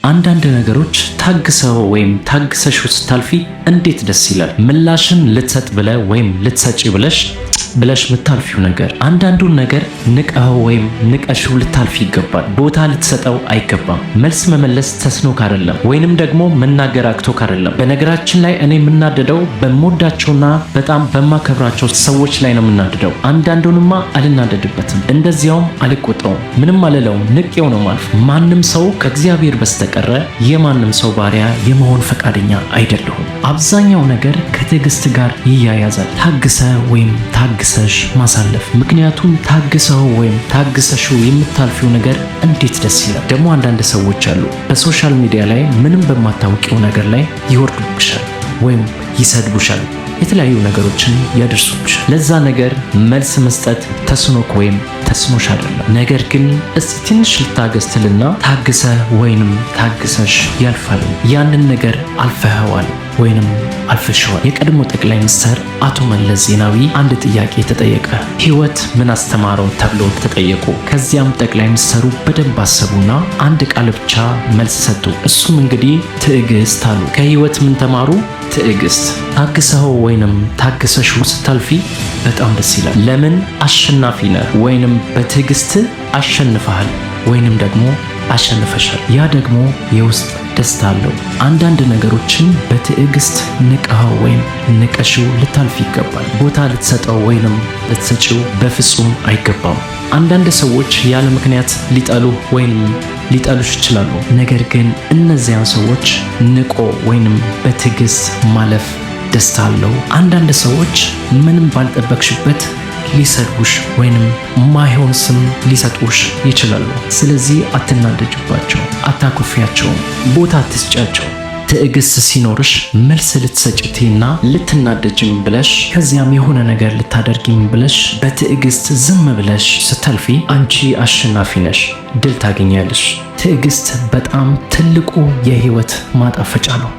አንዳንድ ነገሮች ታግሰው ወይም ታግሰሽው ስታልፊ እንዴት ደስ ይላል። ምላሽን ልትሰጥ ብለ ወይም ልትሰጪ ብለሽ ምታልፊው ነገር አንዳንዱን ነገር ንቀኸው ወይም ንቀሽው ልታልፊ ይገባል። ቦታ ልትሰጠው አይገባም። መልስ መመለስ ተስኖክ አይደለም ወይንም ደግሞ መናገር አክቶክ አይደለም። በነገራችን ላይ እኔ የምናደደው በምወዳቸውና በጣም በማከብራቸው ሰዎች ላይ ነው የምናደደው። አንዳንዱንማ አልናደድበትም፣ እንደዚያውም አልቆጣውም፣ ምንም አልለውም፣ ንቄው ነው ማልፍ። ማንም ሰው ከእግዚአብሔር በስተቀረ የማንም ሰው ባሪያ የመሆን ፈቃደኛ አይደለሁም። አብዛኛው ነገር ከትዕግስት ጋር ይያያዛል። ታግሰ ወይም ታግሰሽ ማሳለፍ። ምክንያቱም ታግሰው ወይም ታግሰሽው የምታልፊው ነገር እንዴት ደስ ይላል። ደግሞ አንዳንድ ሰዎች አሉ በሶሻል ሚዲያ ላይ ምንም በማታውቂው ነገር ላይ ይወርዱብሻል ወይም ይሰድቡሻል፣ የተለያዩ ነገሮችን ያደርሱብሻል። ለዛ ነገር መልስ መስጠት ተስኖክ ወይም ተስኖሽ አይደለም። ነገር ግን እስቲ ትንሽ ልታገስ ትልና ታግሰ ወይንም ታግሰሽ ያልፋል። ያንን ነገር አልፈኸዋል ወይንም አልፈሽዋል። የቀድሞ ጠቅላይ ሚኒስትር አቶ መለስ ዜናዊ አንድ ጥያቄ ተጠየቀ። ህይወት ምን አስተማረው ተብሎ ተጠየቁ። ከዚያም ጠቅላይ ሚኒስትሩ በደንብ አሰቡና አንድ ቃል ብቻ መልስ ሰጡ። እሱም እንግዲህ ትዕግስት አሉ። ከህይወት ምን ተማሩ? ትዕግስት። ታግሰው ወይንም ታግሰሽው ስታልፊ በጣም ደስ ይላል። ለምን? አሸናፊ ነህ ወይንም በትዕግስት አሸንፈሃል ወይንም ደግሞ አሸንፈሻል። ያ ደግሞ የውስጥ ደስታ አለው። አንዳንድ ነገሮችን በትዕግስት ንቀኸው ወይም ንቀሽው ልታልፍ ይገባል። ቦታ ልትሰጠው ወይንም ልትሰጪው በፍጹም አይገባም። አንዳንድ ሰዎች ያለ ምክንያት ሊጠሉ ወይንም ሊጠሉሽ ይችላሉ። ነገር ግን እነዚያን ሰዎች ንቆ ወይንም በትዕግስት ማለፍ ደስታ አለው። አንዳንድ ሰዎች ምንም ባልጠበቅሽበት ሊሰድቡሽ ወይንም ማይሆን ስም ሊሰጡሽ ይችላሉ። ስለዚህ አትናደጅባቸው፣ አታኩርፊያቸውም፣ ቦታ አትስጫቸው። ትዕግስት ሲኖርሽ መልስ ልትሰጭቴና ልትናደጅም ብለሽ ከዚያም የሆነ ነገር ልታደርጊም ብለሽ በትዕግስት ዝም ብለሽ ስታልፊ አንቺ አሸናፊ ነሽ፣ ድል ታገኛለሽ። ትዕግስት በጣም ትልቁ የህይወት ማጣፈጫ ነው።